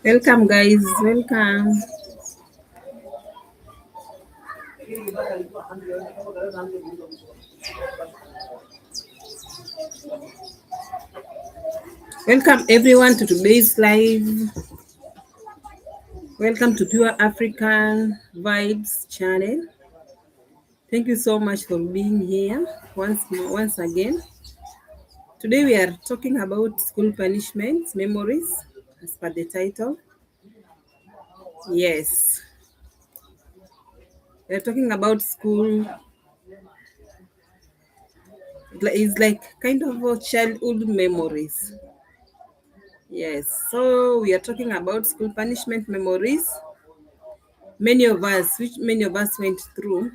Welcome, guys. Welcome. Welcome, everyone, to today's live. Welcome to Pure African Vibes channel. Thank you so much for being here once again. Today we are talking about school punishments, memories, as per the title. Yes, we are talking about school. It's like kind of a childhood memories. Yes, so we are talking about school punishment memories. Many of us went through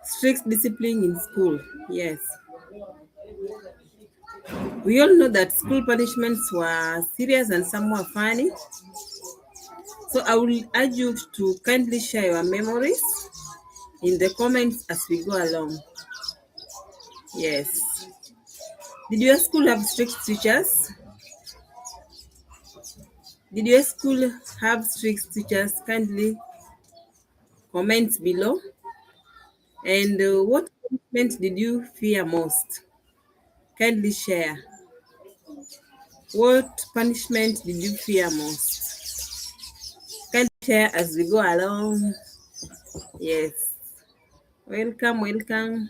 strict discipline in school. Yes, we all know that school punishments were serious and some were funny. So I will urge you to kindly share your memories in the comments as we go along. Yes. Did your school have strict teachers? Did your school have strict teachers? Kindly comment below. And what punishment did you fear most? Kindly share. What punishment did you fear most? Kindly share as we go along. Yes. Welcome, welcome.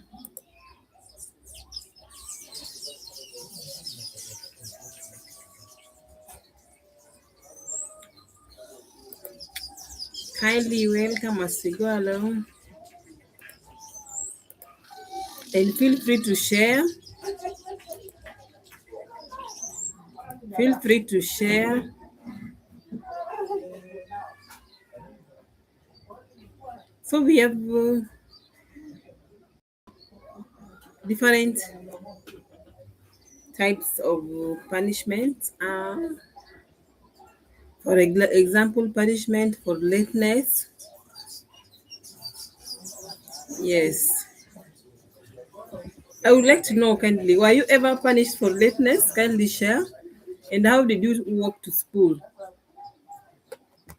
Kindly welcome as we go along. And feel free to share. Feel free to share. So we have different types of punishment. For example, punishment for lateness. Yes. I would like to know kindly, were you ever punished for lateness? Kindly share. And how did you walk to school?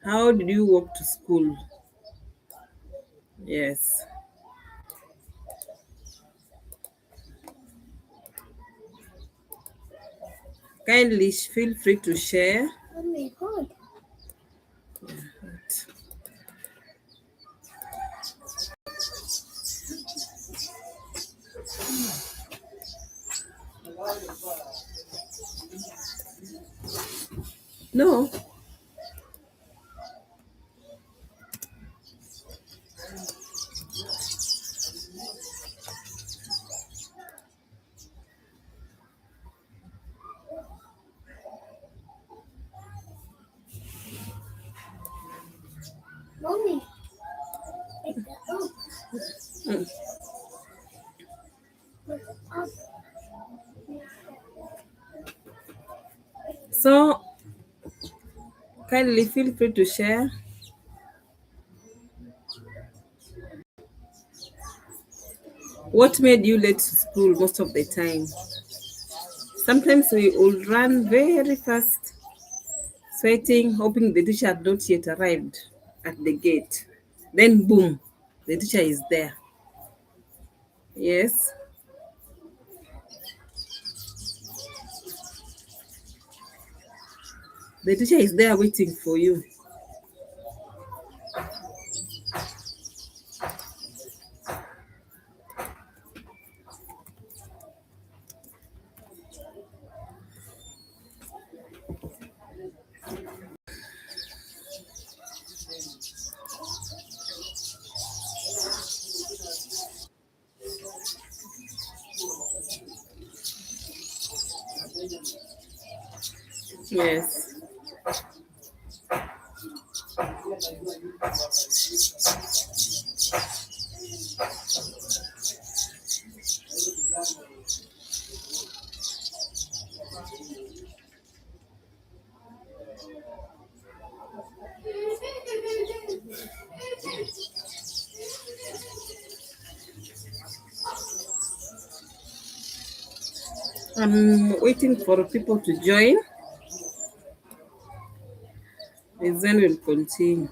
How did you walk to school? Yes. Kindly feel free to share. Oh my God. No. Mommy. So kindly feel free to share. What made you late to school most of the time? Sometimes we will run very fast, sweating, hoping the teacher had not yet arrived at the gate. Then boom, the teacher is there. Yes. The teacher is there waiting for you. Yes. I'm waiting for people to join, and then we'll continue.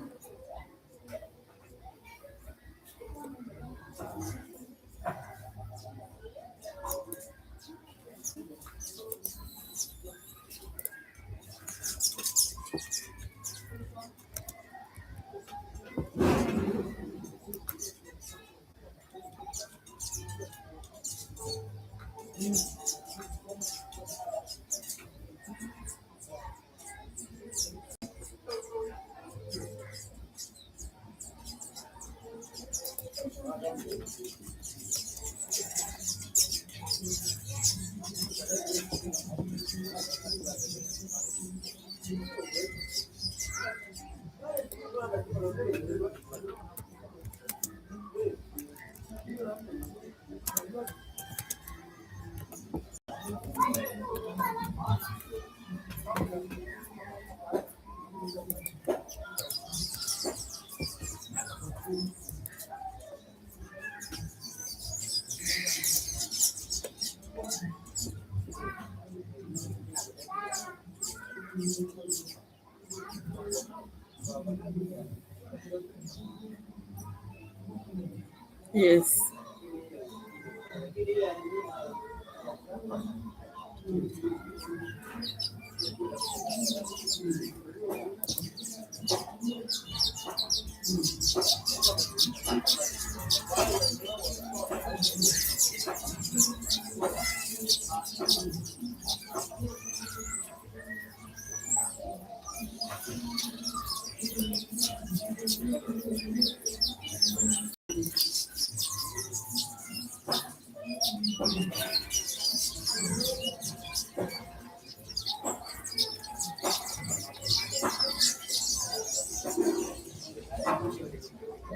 Yes,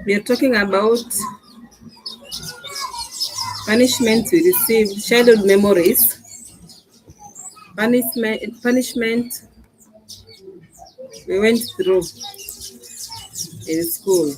we are talking about punishment we received, childhood memories, punishment we went through in school.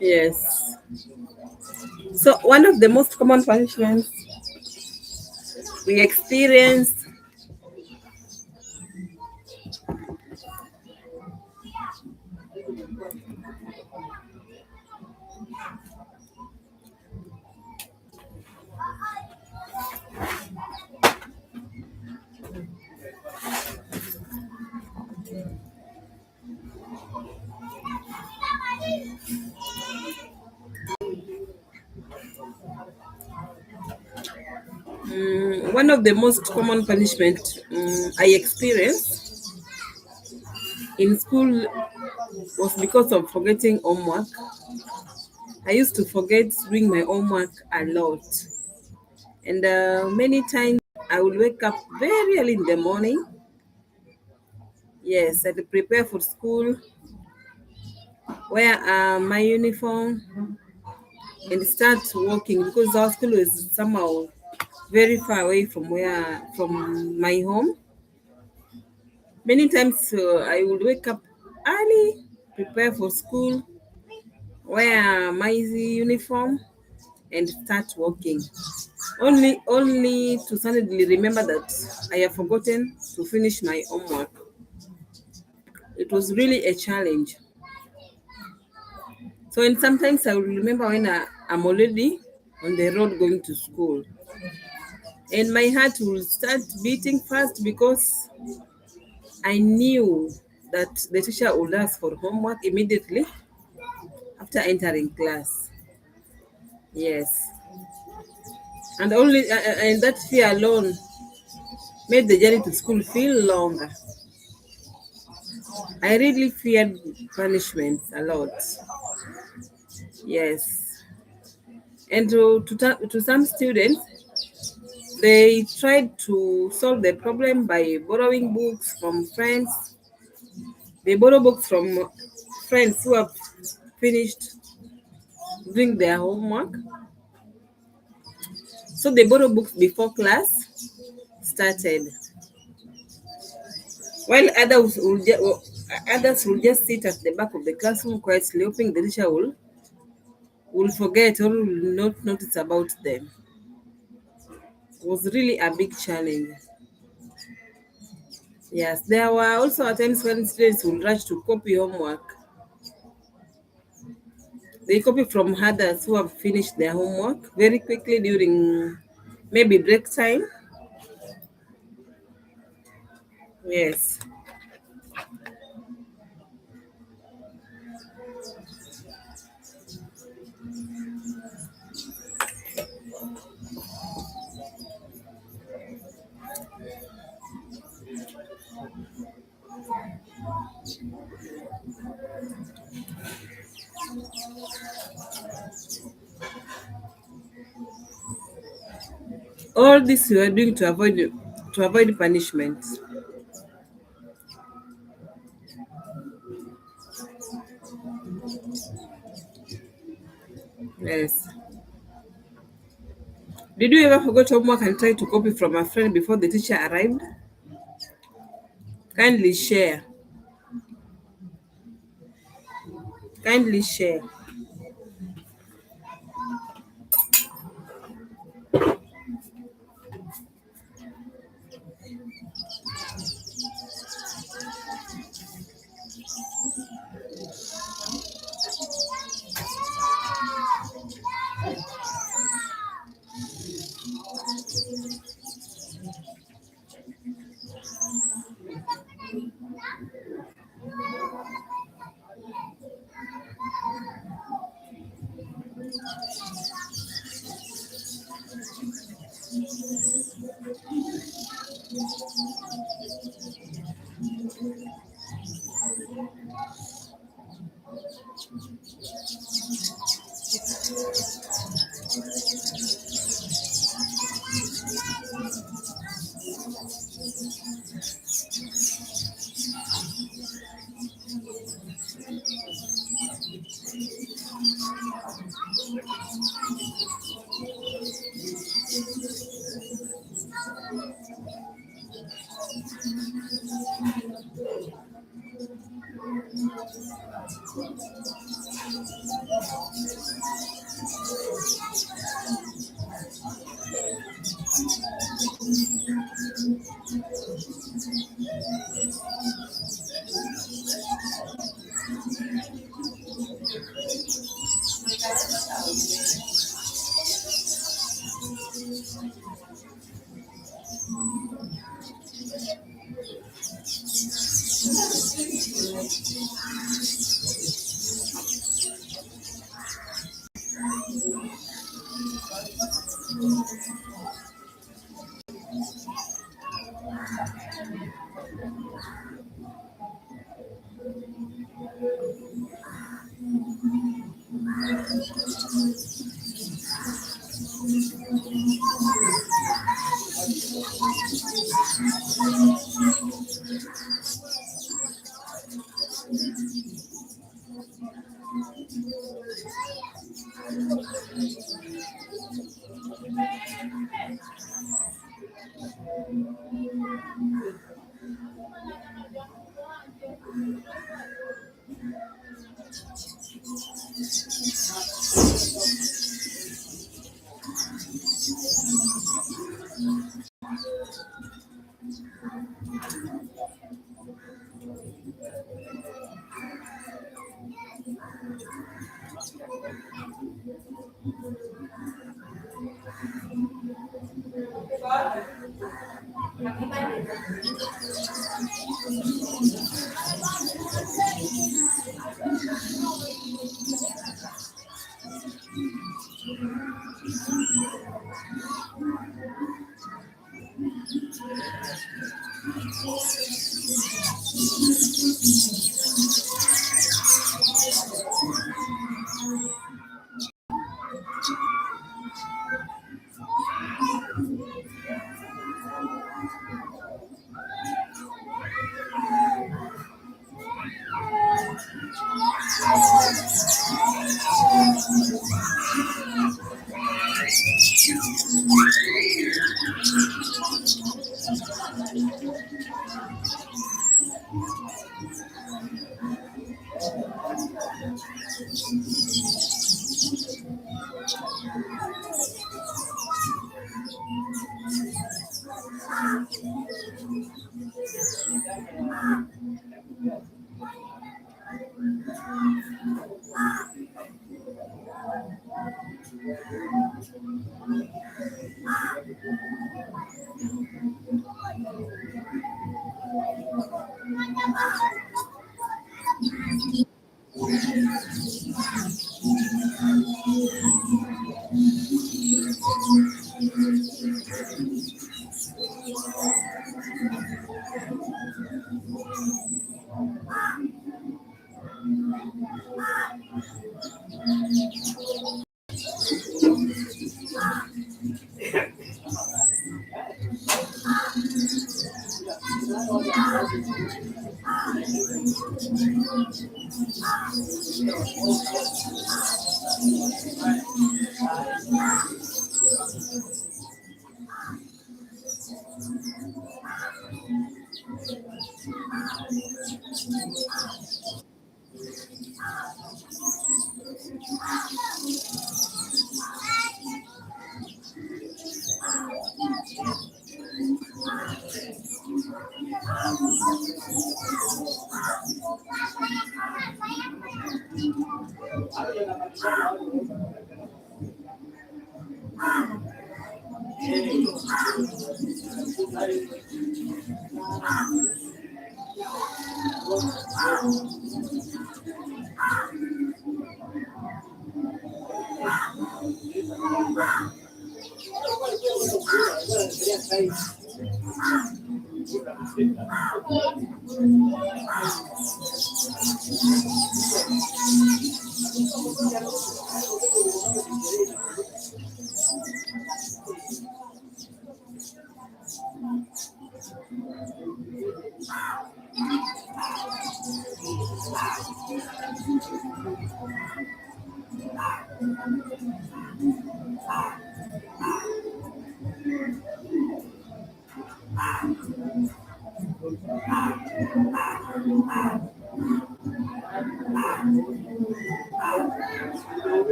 Yes. So one of the most common punishments we experienced, one of the most common punishment I experienced in school was because of forgetting homework. I used to forget doing my homework a lot, and many times I would wake up very early in the morning. Yes, I would prepare for school, wear my uniform, and start walking because our school was somehow very far away from my home. Many times I would wake up early, prepare for school, wear my uniform, and start walking. Only to suddenly remember that I have forgotten to finish my homework. It was really a challenge. So and sometimes I will remember when I'm already on the road going to school. And my heart will start beating fast because I knew that the teacher would ask for homework immediately after entering class. Yes, and that fear alone made the journey to school feel longer. I really feared punishments a lot. Yes, And to some students, they tried to solve the problem by borrowing books from friends. They borrow books from friends who have finished doing their homework. So they borrow books before class started, while others will just sit at the back of the classroom quietly, hoping the teacher will forget or will not notice about them. It was really a big challenge. Yes, there were also times when students would rush to copy homework. They copy from others who have finished their homework very quickly during maybe break time. Yes. All this we were doing to avoid punishment. Yes. Did you ever forget homework and try to copy from a friend before the teacher arrived? Kindly share. Kindly share.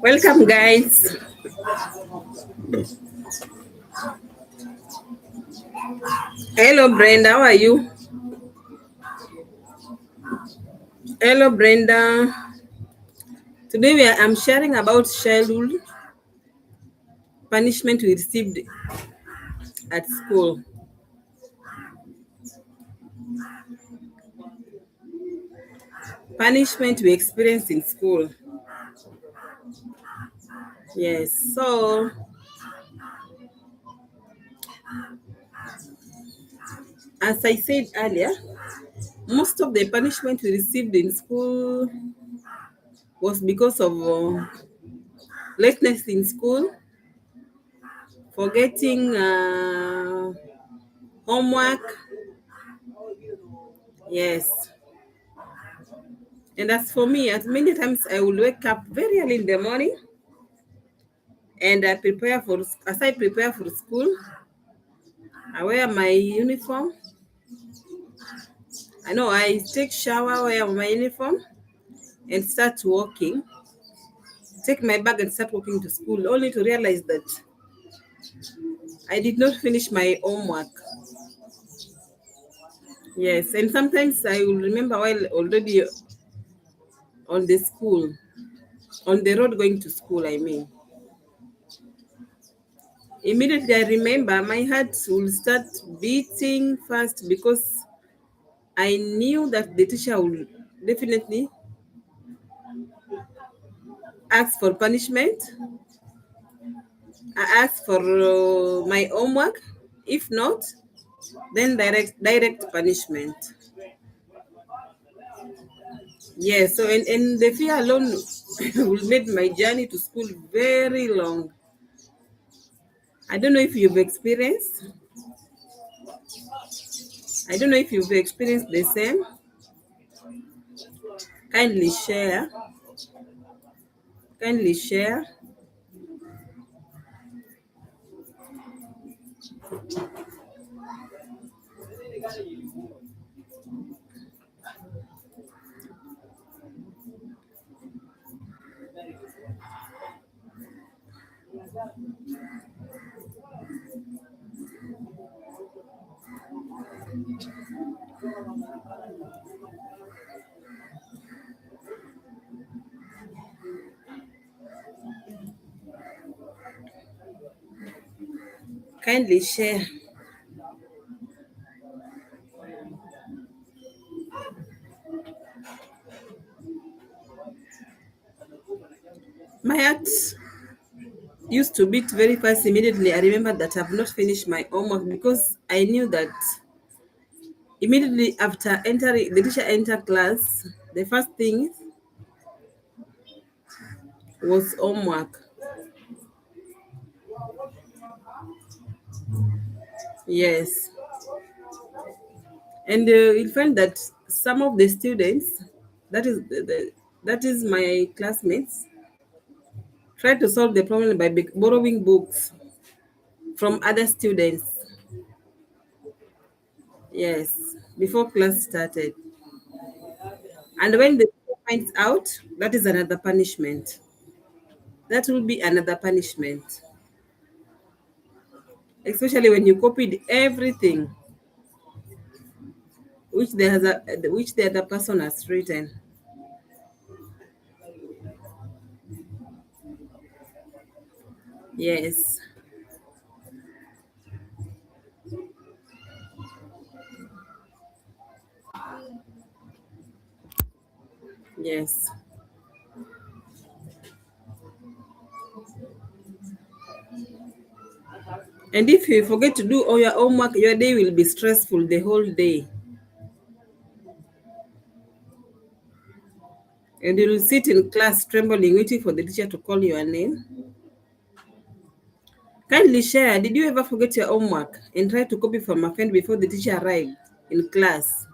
Welcome, guys. Hello, Brenda. How are you? Hello, Brenda. Today I'm sharing about childhood punishment we received at school. Punishment we experienced in school. Yes. So, as I said earlier, most of the punishment we received in school was because of lateness in school, forgetting homework. Yes. And as for me, at many times I will wake up very early in the morning and I prepare for as I prepare for school. I wear my uniform. I know I take shower, wear my uniform, and start walking. Take my bag and start walking to school, only to realize that I did not finish my homework. Yes, and sometimes I will remember while already on the school, on the road going to school, I mean. Immediately I remember my heart will start beating fast because I knew that the teacher will definitely ask for punishment. I ask for my homework. If not, then direct punishment. Yes, so and the fear alone will make my journey to school very long. I don't know if you've experienced. I don't know if you've experienced the same. Kindly share. Kindly share. Kindly share. My heart used to beat very fast immediately. I remember that I've not finished my homework because I knew that immediately after entering the teacher enter class, the first thing was homework. Yes, and you'll find that some of the students, that is that is my classmates, try to solve the problem by borrowing books from other students. Yes, before class started, and when the teacher finds out, that is another punishment. That will be another punishment, especially when you copied everything which the other person has written. Yes, yes. And if you forget to do all your homework, your day will be stressful the whole day. And you will sit in class trembling, waiting for the teacher to call your name. Kindly share, did you ever forget your homework and try to copy from a friend before the teacher arrived in class?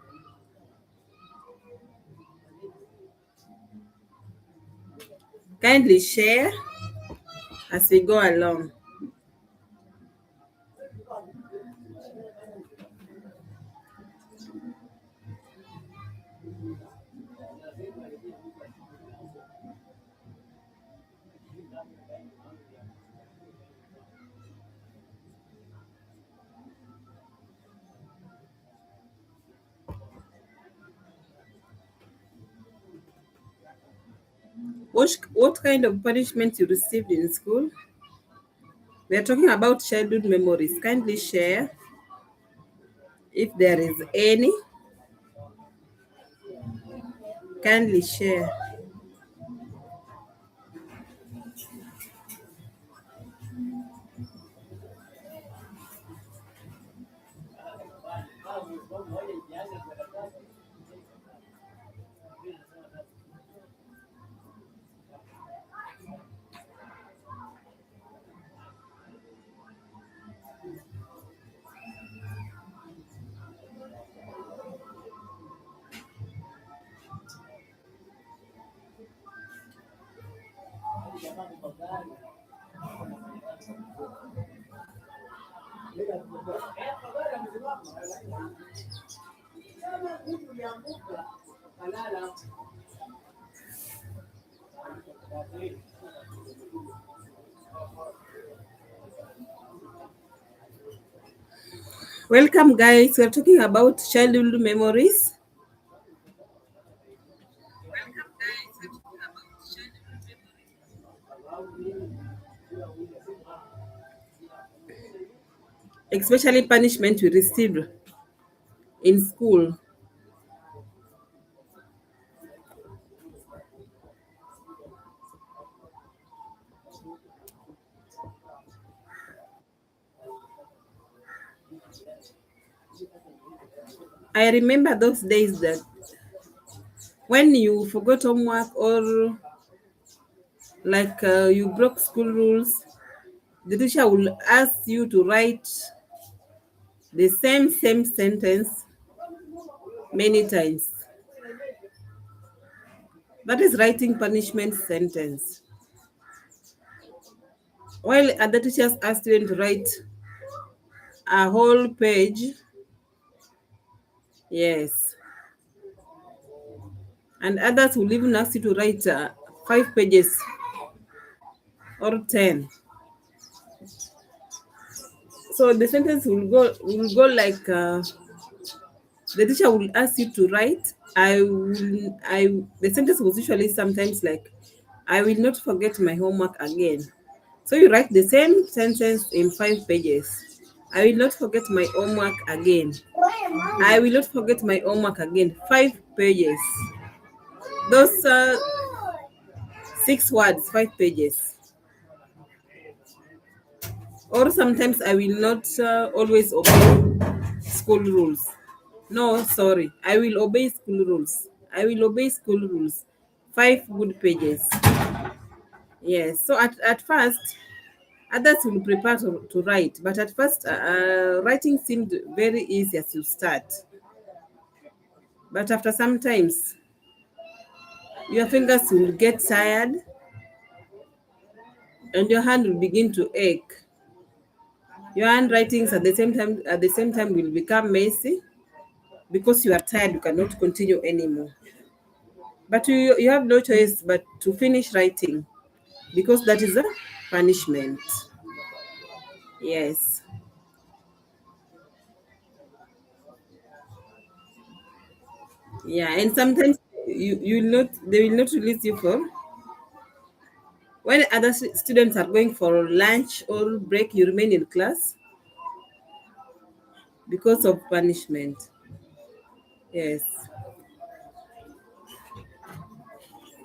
Kindly share as we go along. What kind of punishment you received in school? We are talking about childhood memories. Kindly share if there is any. Kindly share. Welcome, guys. We're talking about childhood memories, especially punishment we received in school. I remember those days that when you forgot homework or you broke school rules, the teacher will ask you to write the same sentence many times. That is writing punishment sentence. While other teachers ask students to write a whole page, yes, and others will even ask you to write 5 pages or 10. So the sentence will go like the teacher will ask you to write. The sentence was usually sometimes like, I will not forget my homework again. So you write the same sentence in 5 pages. I will not forget my homework again. I will not forget my homework again. 5 pages. Those 6 words, 5 pages. Or sometimes I will not always obey school rules. No, sorry. I will obey school rules. I will obey school rules. 5 good pages. Yes. So at first, others will prepare to write, but at first, writing seemed very easy as you start. But after some times, your fingers will get tired and your hand will begin to ache. Your handwritings at the same time will become messy because you are tired, you cannot continue anymore. But you have no choice but to finish writing because that is a punishment. Yes. Yeah, and sometimes they will not release you for when other students are going for lunch or break, you remain in class because of punishment. Yes.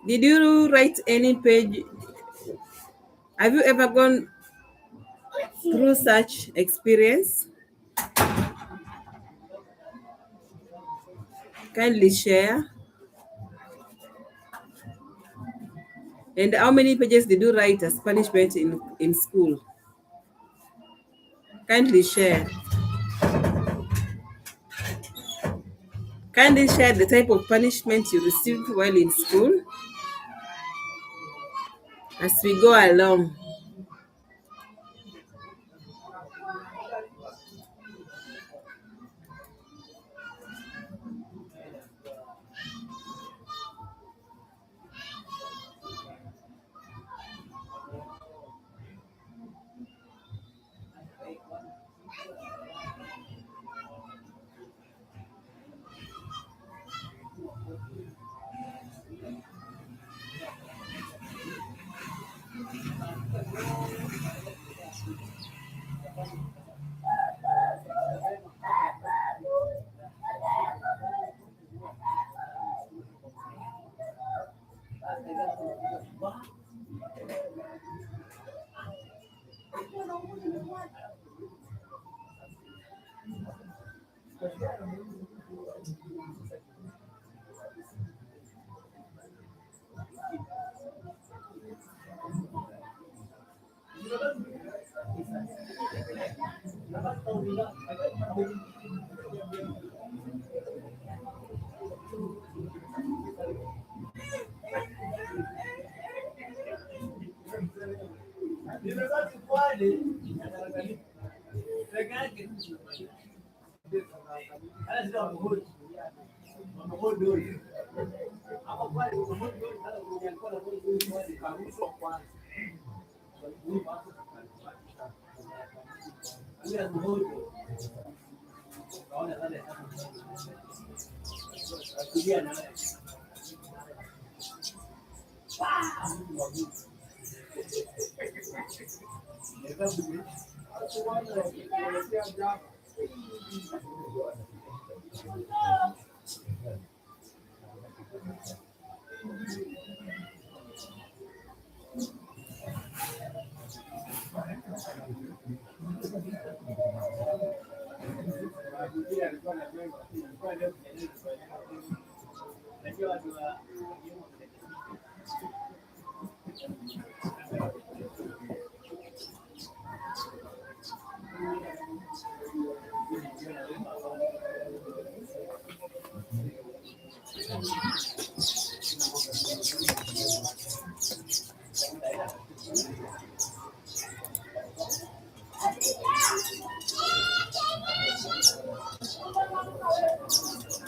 Did you write any page? Have you ever gone through such experience? Kindly share. And how many pages did you write as punishment in school? Kindly share. Kindly share the type of punishment you received while in school as we go along.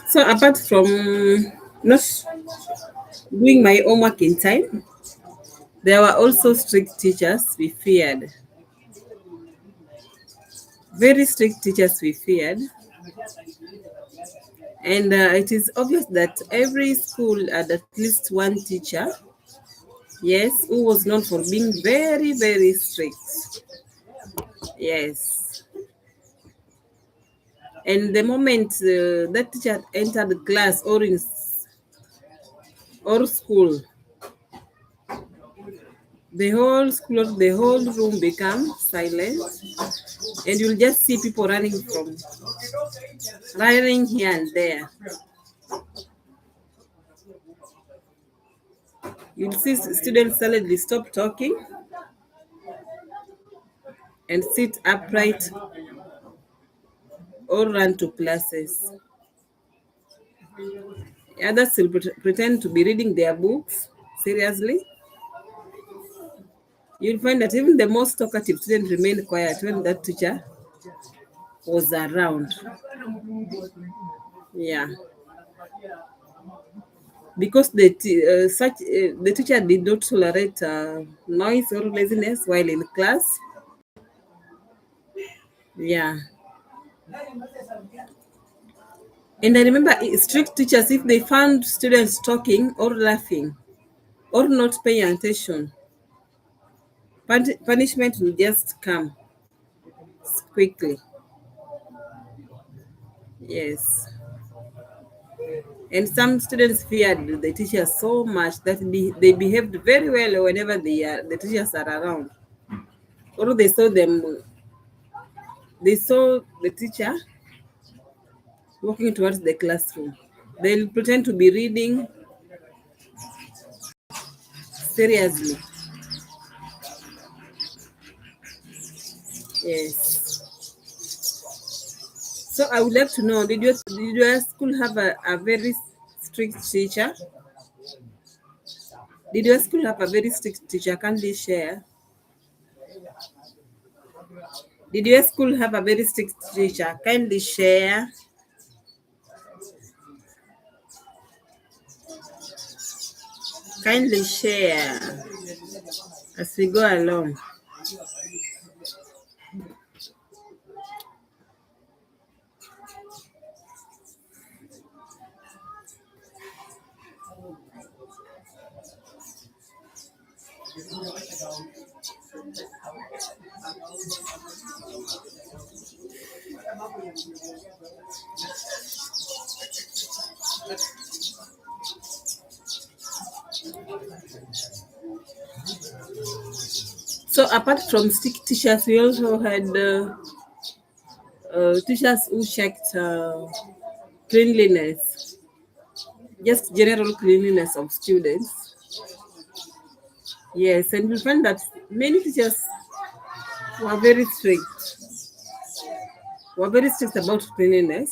So apart from not doing my homework in time, there were also strict teachers we feared. Very strict teachers we feared. And it is obvious that every school had at least one teacher, yes, who was known for being very, very strict. Yes. And the moment that teacher entered the class or school, the whole room become silent, and you'll just see people running here and there. You'll see students suddenly stop talking and sit upright or run to classes. Others will pretend to be reading their books seriously. You'll find that even the most talkative student remained quiet when that teacher was around. Yeah, because the teacher did not tolerate noise or laziness while in class. Yeah, and I remember strict teachers, if they found students talking or laughing or not paying attention, punishment will just come quickly. Yes. And some students feared the teachers so much that they behaved very well whenever the teachers are around. Or they saw the teacher walking towards the classroom. They'll pretend to be reading seriously. Yes. So I would like to know, did your school have a very strict teacher? Did your school have a very strict teacher? Kindly share. Did your school have a very strict teacher? Kindly share. Kindly share as we go along. So apart from strict teachers, we also had teachers who checked cleanliness, just general cleanliness of students. Yes, and we find that many teachers were very strict, about cleanliness.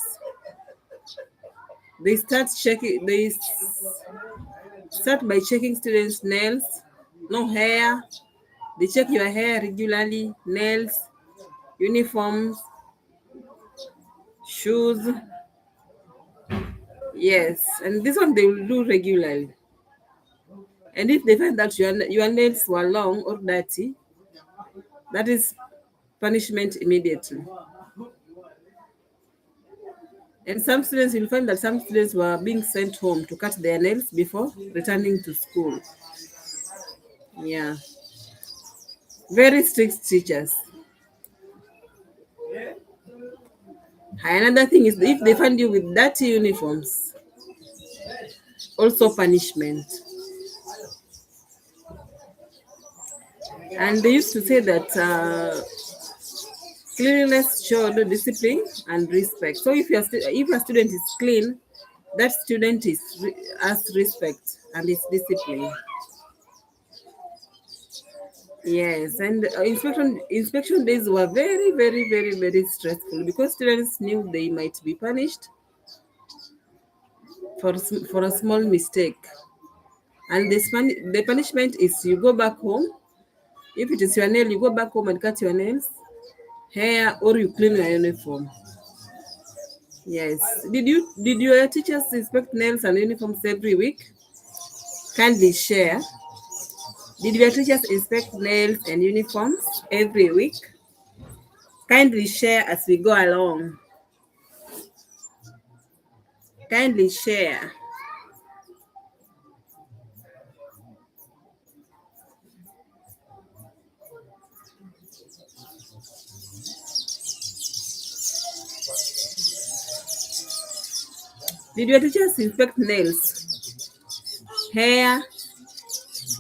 They start by checking students' nails, no hair, They check your hair regularly, nails, uniforms, shoes. Yes, and this one they will do regularly. And if they find that your nails were long or dirty, that is punishment immediately. And some students, you'll find that some students were being sent home to cut their nails before returning to school. Yeah, very strict teachers. Another thing is if they find you with dirty uniforms, also punishment. And they used to say that cleanliness showed discipline and respect. So if a student is clean, that student has respect and is disciplined. Yes, and inspection days were very, very, very, very stressful because students knew they might be punished for a small mistake. And the punishment is you go back home. If it is your nail, you go back home and cut your nails, hair, or you clean your uniform. Yes. Did your teachers inspect nails and uniforms every week? Kindly share. Did your teachers inspect nails and uniforms every week? Kindly share as we go along. Kindly share. Did your teachers inspect nails, hair,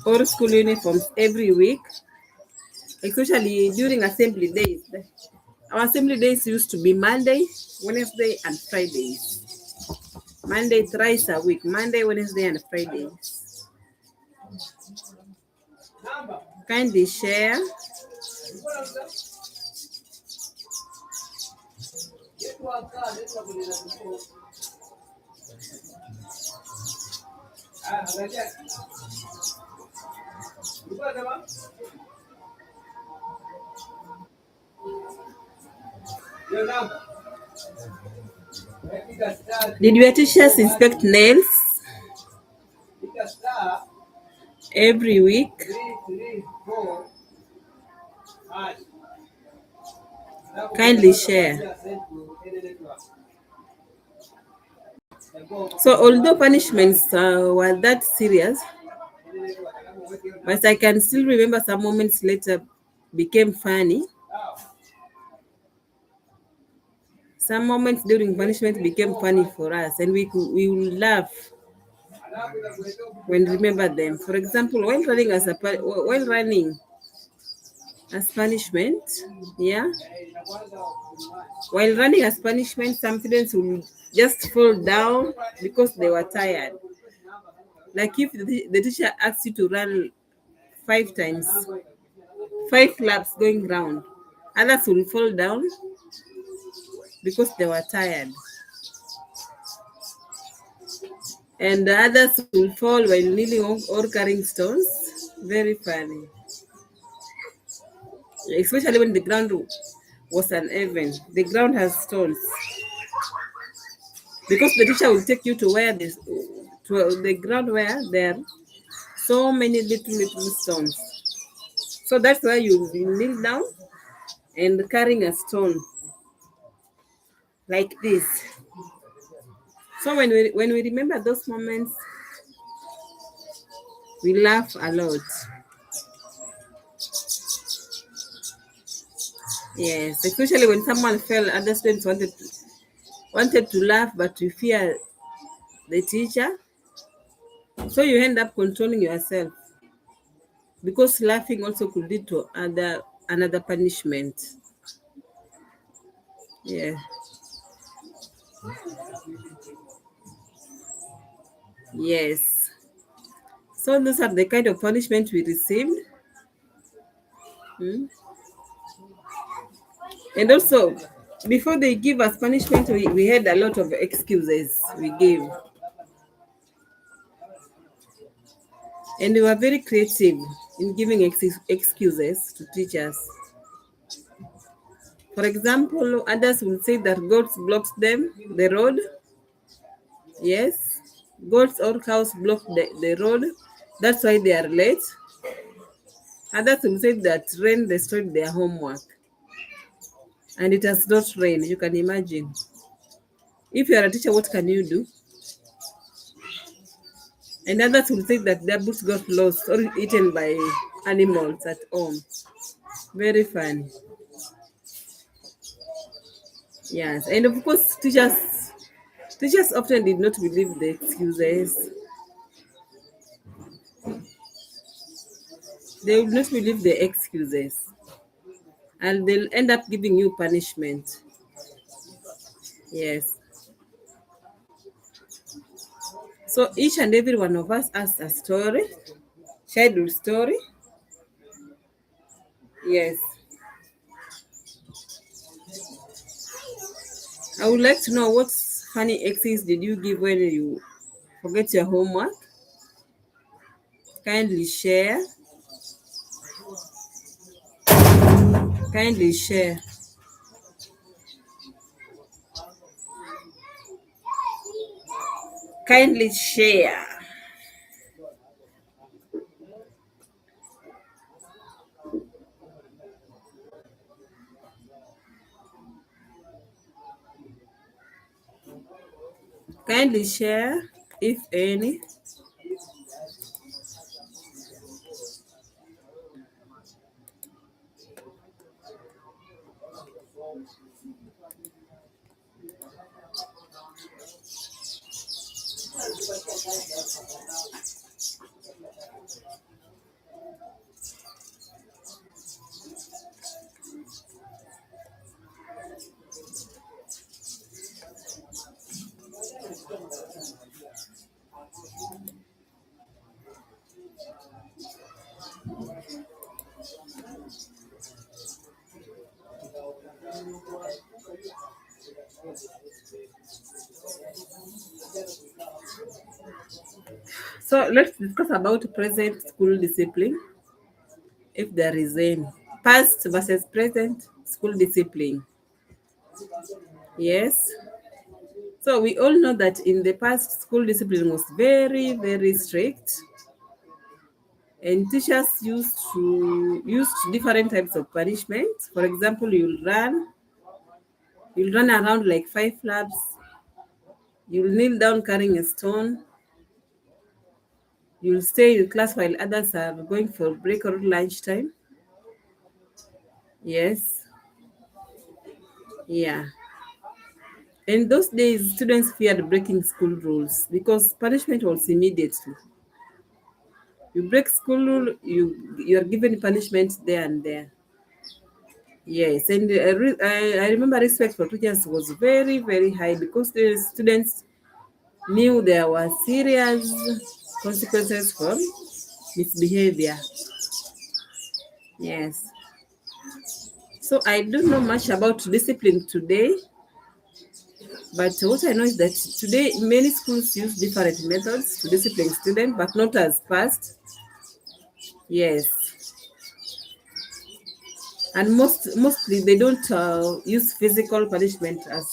or school uniforms every week? Especially during assembly days. Our assembly days used to be Monday, Wednesday, and Fridays. Monday thrice a week, Monday, Wednesday, and Friday. Kindly share. Did your teachers inspect nails every week? Kindly share. So, although punishments were that serious, but I can still remember some moments later became funny. Some moments during punishment became funny for us, and we will laugh when remember them. For example, while running as punishment, yeah, while running as punishment, some students will just fall down because they were tired. Like if the teacher asks you to run 5 times, 5 laps going round, others will fall down because they were tired, and the others will fall while kneeling or carrying stones. Very funny, especially when the ground was uneven. The ground has stones because the teacher will take you to where this to the ground where there are so many little stones. So that's why you kneel down and carrying a stone like this. So when we remember those moments, we laugh a lot. Yes, especially when someone fell, other students wanted to laugh, but you fear the teacher, so you end up controlling yourself because laughing also could lead to another punishment. Yeah. Yes. So those are the kind of punishment we received. Hmm? And also, before they give us punishment, we had a lot of excuses we gave. And we were very creative. in giving excuses to teachers. For example, others will say that goats blocked them the road. Yes, goats or cows blocked the road. That's why they are late. Others will say that rain destroyed their homework. And it has not rained. You can imagine. If you are a teacher, what can you do? And others will say that their books got lost or eaten by animals at home. Very funny. Yes. And of course, teachers often did not believe the excuses. They will not believe the excuses. And they'll end up giving you punishment. Yes. So each and every one of us has a story, childhood story. Yes. I would like to know what funny exes did you give when you forget your homework? Kindly share. Kindly share. Kindly share. Kindly share, if any. So let's discuss about present school discipline, if there is any. Past versus present school discipline. Yes. So we all know that in the past, school discipline was very, very strict, and teachers used different types of punishment. For example, you'll run around like 5 laps, you'll kneel down carrying a stone, you'll stay in class while others are going for break or lunchtime. Yes, yeah. In those days, students feared breaking school rules because punishment was immediately. You break school rule, you are given punishment there and there. Yes, and I remember respect for teachers was very, very high because the students knew there were serious consequences for misbehavior. Yes. So I don't know much about discipline today, but what I know is that today many schools use different methods to discipline students, but not as fast. Yes. And mostly they don't use physical punishment as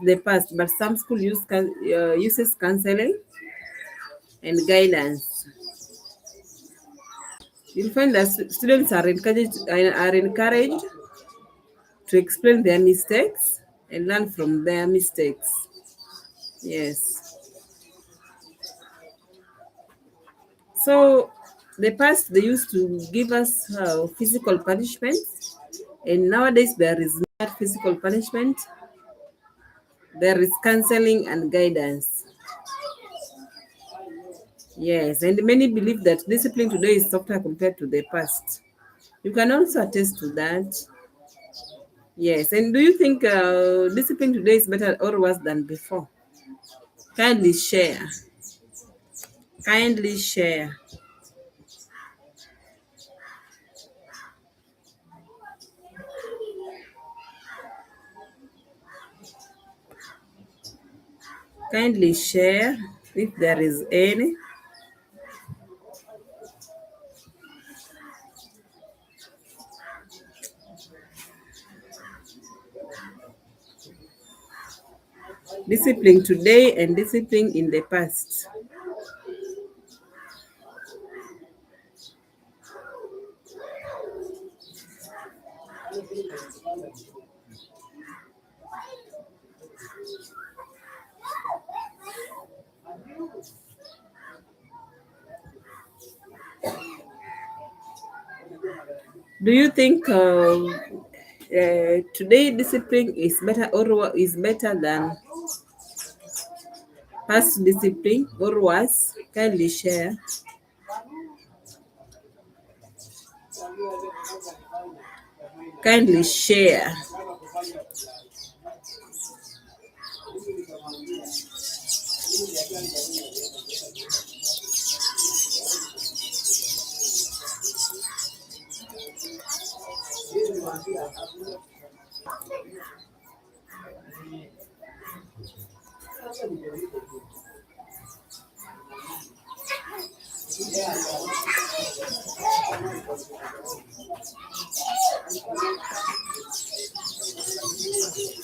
the past, but some school uses counseling and guidance. You'll find that students are encouraged to explain their mistakes and learn from their mistakes. Yes. So the past they used to give us physical punishment, and nowadays there is not physical punishment. There is counseling and guidance. Yes, and many believe that discipline today is softer compared to the past. You can also attest to that. Yes, and do you think discipline today is better or worse than before? Kindly share. Kindly share. Kindly share if there is any. Discipline today and discipline in the past. Do you think today discipline is better or is better than past discipline or worse? Kindly share. Kindly share.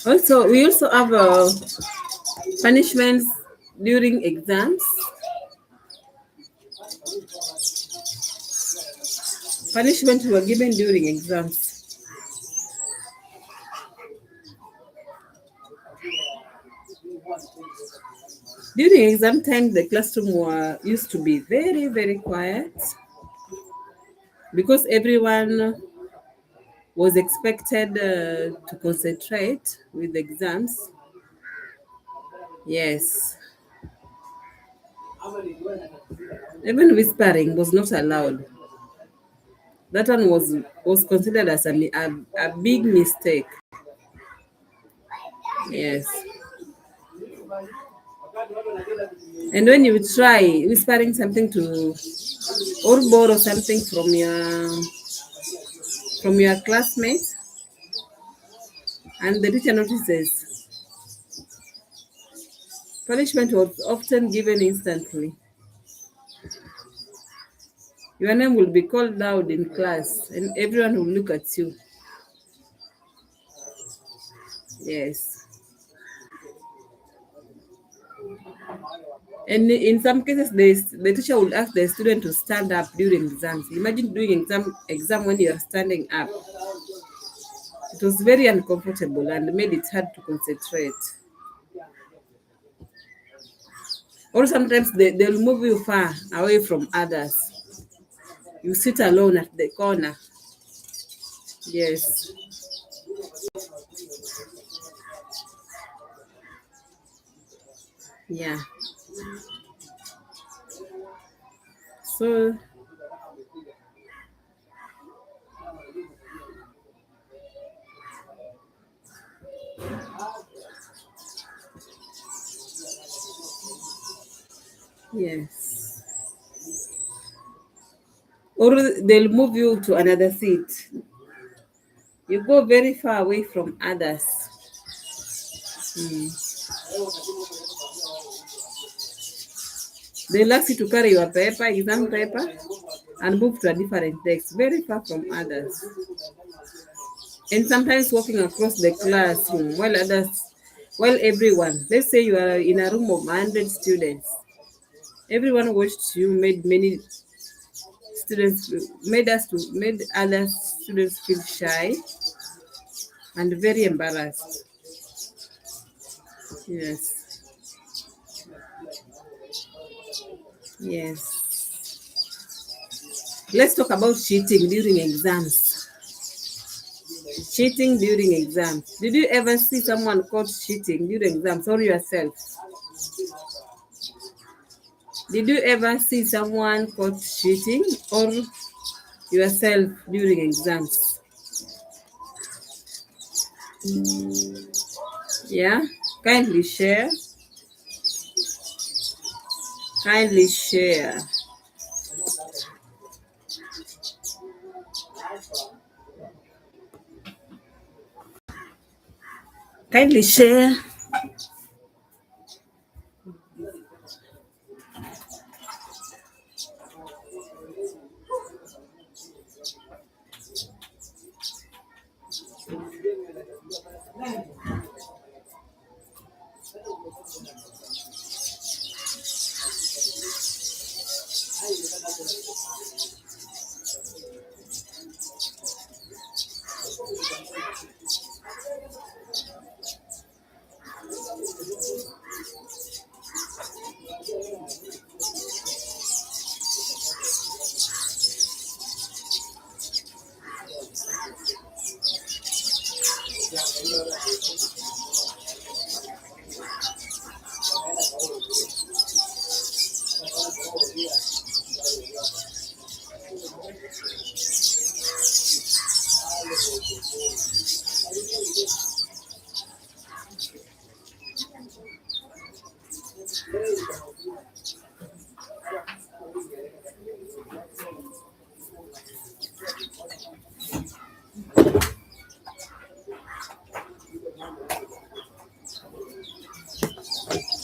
Also, we also have punishments during exams. Punishment were given during exams. During exam time, the classroom used to be very, very quiet because everyone was expected to concentrate with the exams. Yes, even whispering was not allowed. That one was considered as a big mistake. Yes, and when you try whispering something to or borrow something from your classmate, and the teacher notices, punishment was often given instantly. Your name will be called loud in class, and everyone will look at you. Yes. And in some cases, the teacher would ask the student to stand up during exams. Imagine doing exam when you are standing up. It was very uncomfortable and made it hard to concentrate. Or sometimes they'll move you far away from others. You sit alone at the corner. Yes. Yeah. So yes. Or they'll move you to another seat. You go very far away from others. Mm. They'll ask you to carry your paper, exam paper, and move to a different desk, very far from others. And sometimes walking across the classroom while everyone, let's say you are in a room of 100 students, everyone watched you, students, made other students feel shy and very embarrassed. Yes, yes. Let's talk about cheating during exams. Cheating during exams. Did you ever see someone caught cheating during exams or yourself? Did you ever see someone caught cheating or yourself during exams? Yeah? Kindly share. Kindly share. Kindly share.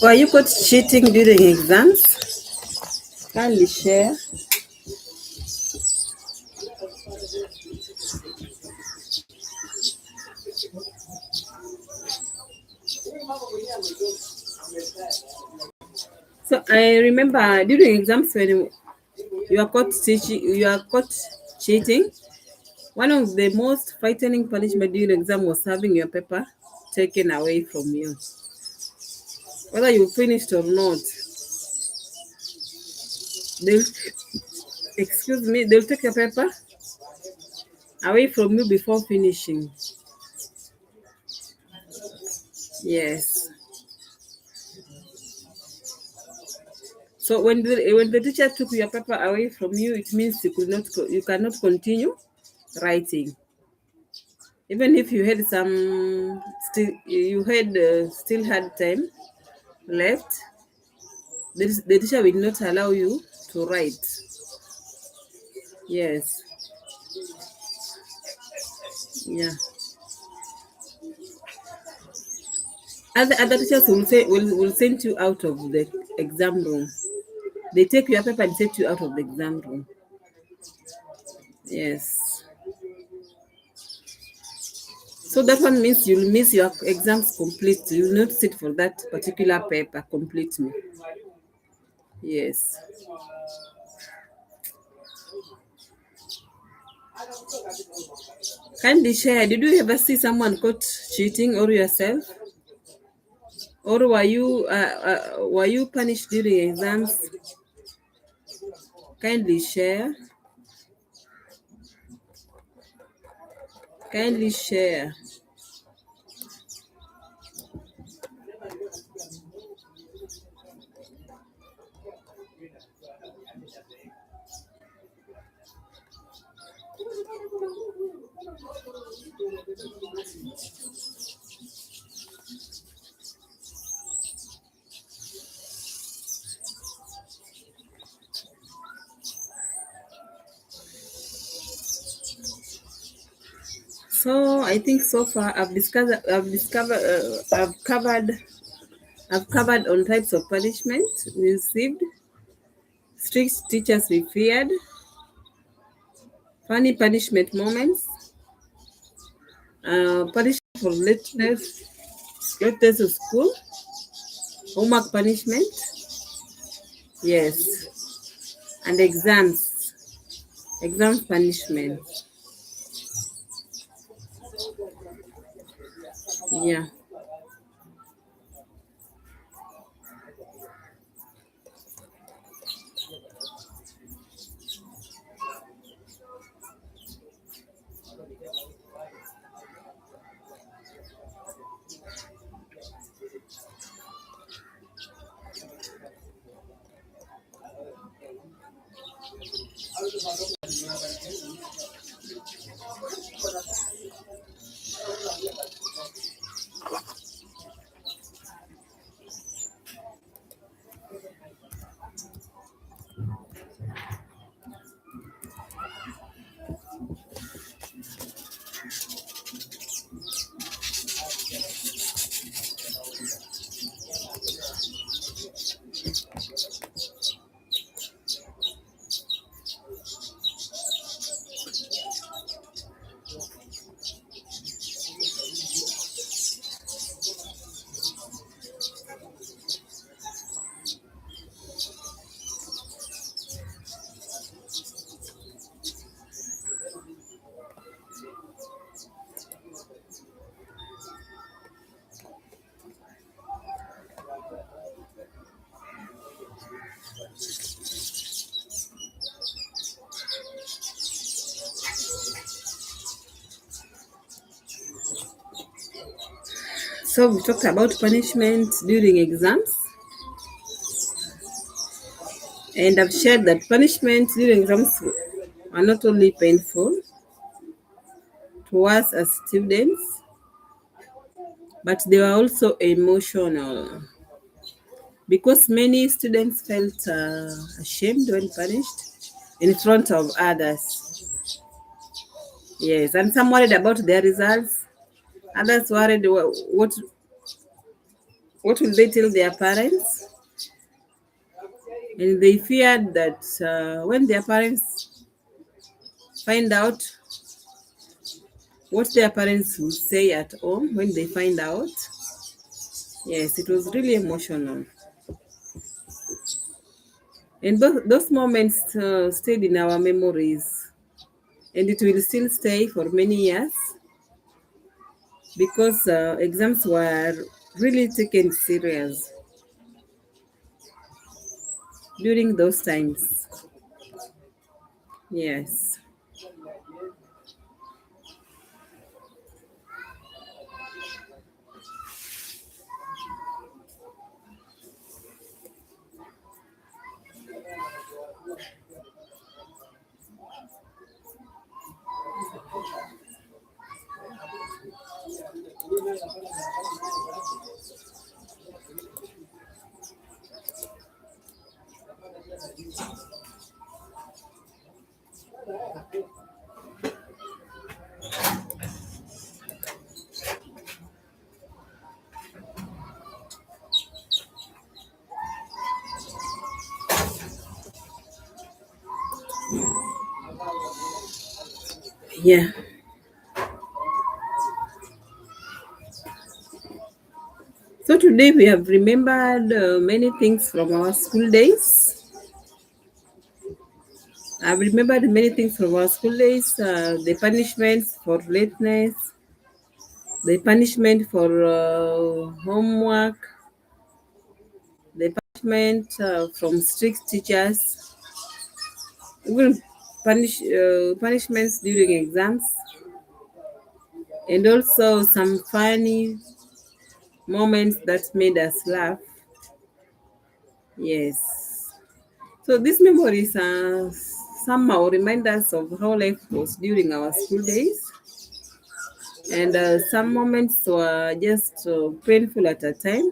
Were you caught cheating during exams? Kindly share. So I remember during exams when you are caught cheating. One of the most frightening punishment during exam was having your paper taken away from you. Whether you finished or not, they'll they'll take your paper away from you before finishing. Yes. So when the teacher took your paper away from you, it means you cannot continue writing. Even if you had still had time left, the teacher will not allow you to write. Yes. Yeah. Other teachers will send you out of the exam room. They take your paper and send you out of the exam room. Yes. So that one means you'll miss your exams completely. You'll not sit for that particular paper completely. Yes. Kindly share. Did you ever see someone caught cheating or yourself? Or were you punished during exams? Kindly share. Kindly share. So I think so far I've covered on types of punishment we received, strict teachers we feared, funny punishment moments, punishment for lateness to school, homework punishment, yes, and exams punishment. Yeah. So we talked about punishment during exams, and I've shared that punishment during exams are not only painful to us as students, but they were also emotional because many students felt ashamed when punished in front of others. Yes, and some worried about their results. Others worried what What will they tell their parents? And they feared that when their parents find out, what their parents will say at home when they find out. Yes, it was really emotional. And those moments stayed in our memories. And it will still stay for many years because exams were really taken serious during those times. Yes. Yeah. So today we have remembered many things from our school days. I've remembered many things from our school days, the punishments for lateness, the punishment for homework, the punishment from strict teachers, even punishments during exams, and also some funny moments that made us laugh. Yes. So these memories somehow remind us of how life was during our school days. And some moments were just painful at a time.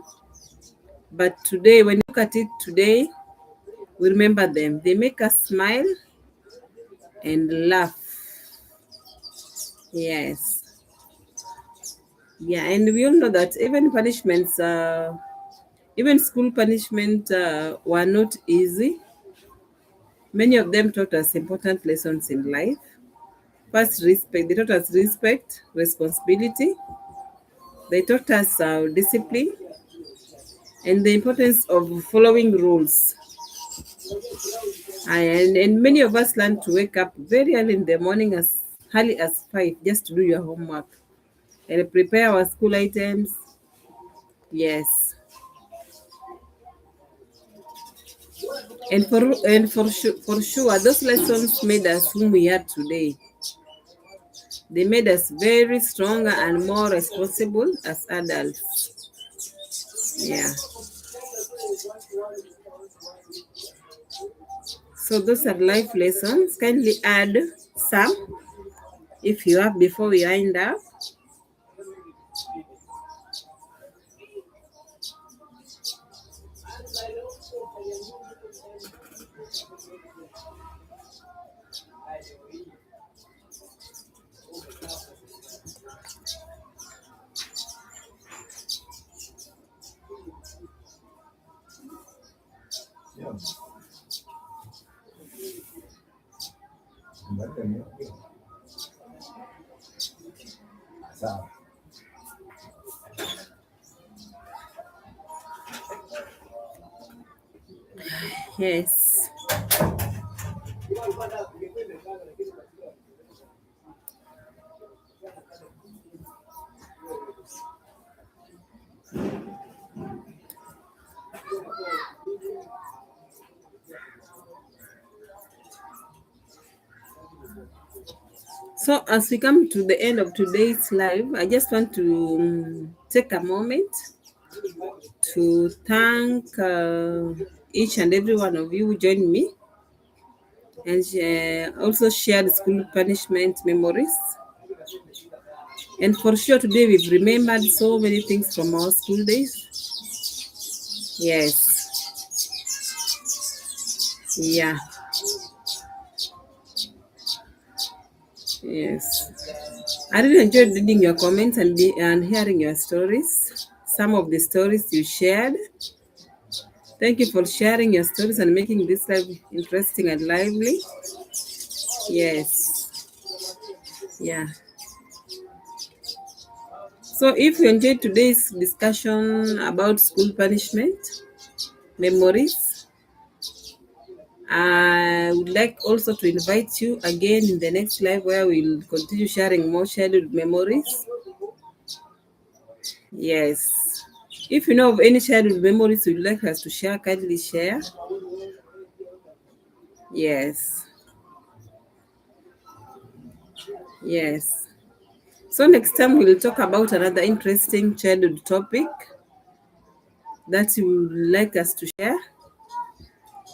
But today, when you look at it today, we remember them. They make us smile and laugh. Yes. Yeah, and we all know that even punishments, even school punishment were not easy. Many of them taught us important lessons in life. First, respect. They taught us respect, responsibility. They taught us discipline and the importance of following rules. And many of us learn to wake up very early in the morning, as early as 5, just to do your homework and prepare our school items. Yes. And for sure, those lessons made us whom we are today. They made us very stronger and more responsible as adults. Yeah. So those are life lessons. Kindly add some if you have before we wind up. Yes. So as we come to the end of today's live, I just want to take a moment to thank each and every one of you who joined me and also shared school punishment memories. And for sure, today we've remembered so many things from our school days. Yes, yeah, yes. I really enjoyed reading your comments and hearing your stories. some of the stories you shared. Thank you for sharing your stories and making this life interesting and lively. Yes. Yeah. So if you enjoyed today's discussion about school punishment, memories, I would like also to invite you again in the next live where we'll continue sharing more childhood memories. Yes. If you know of any childhood memories you'd like us to share, kindly share. Yes. Yes. So next time we'll talk about another interesting childhood topic that you would like us to share.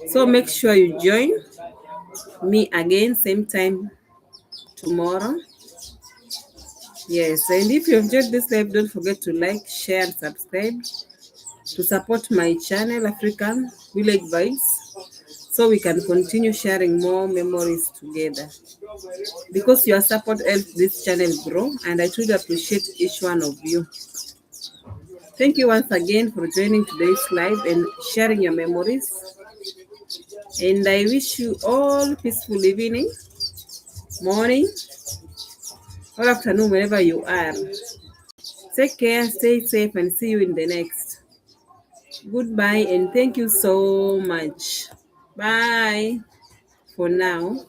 So make sure you join me again, same time tomorrow. Yes, and if you enjoyed this live, don't forget to like, share, and subscribe to support my channel, African Village Vibes, so we can continue sharing more memories together. Because your support helps this channel grow, and I truly appreciate each one of you. Thank you once again for joining today's live and sharing your memories. And I wish you all peaceful evening, morning, or afternoon, wherever you are. Take care, stay safe, and see you in the next. Goodbye, and thank you so much. Bye for now.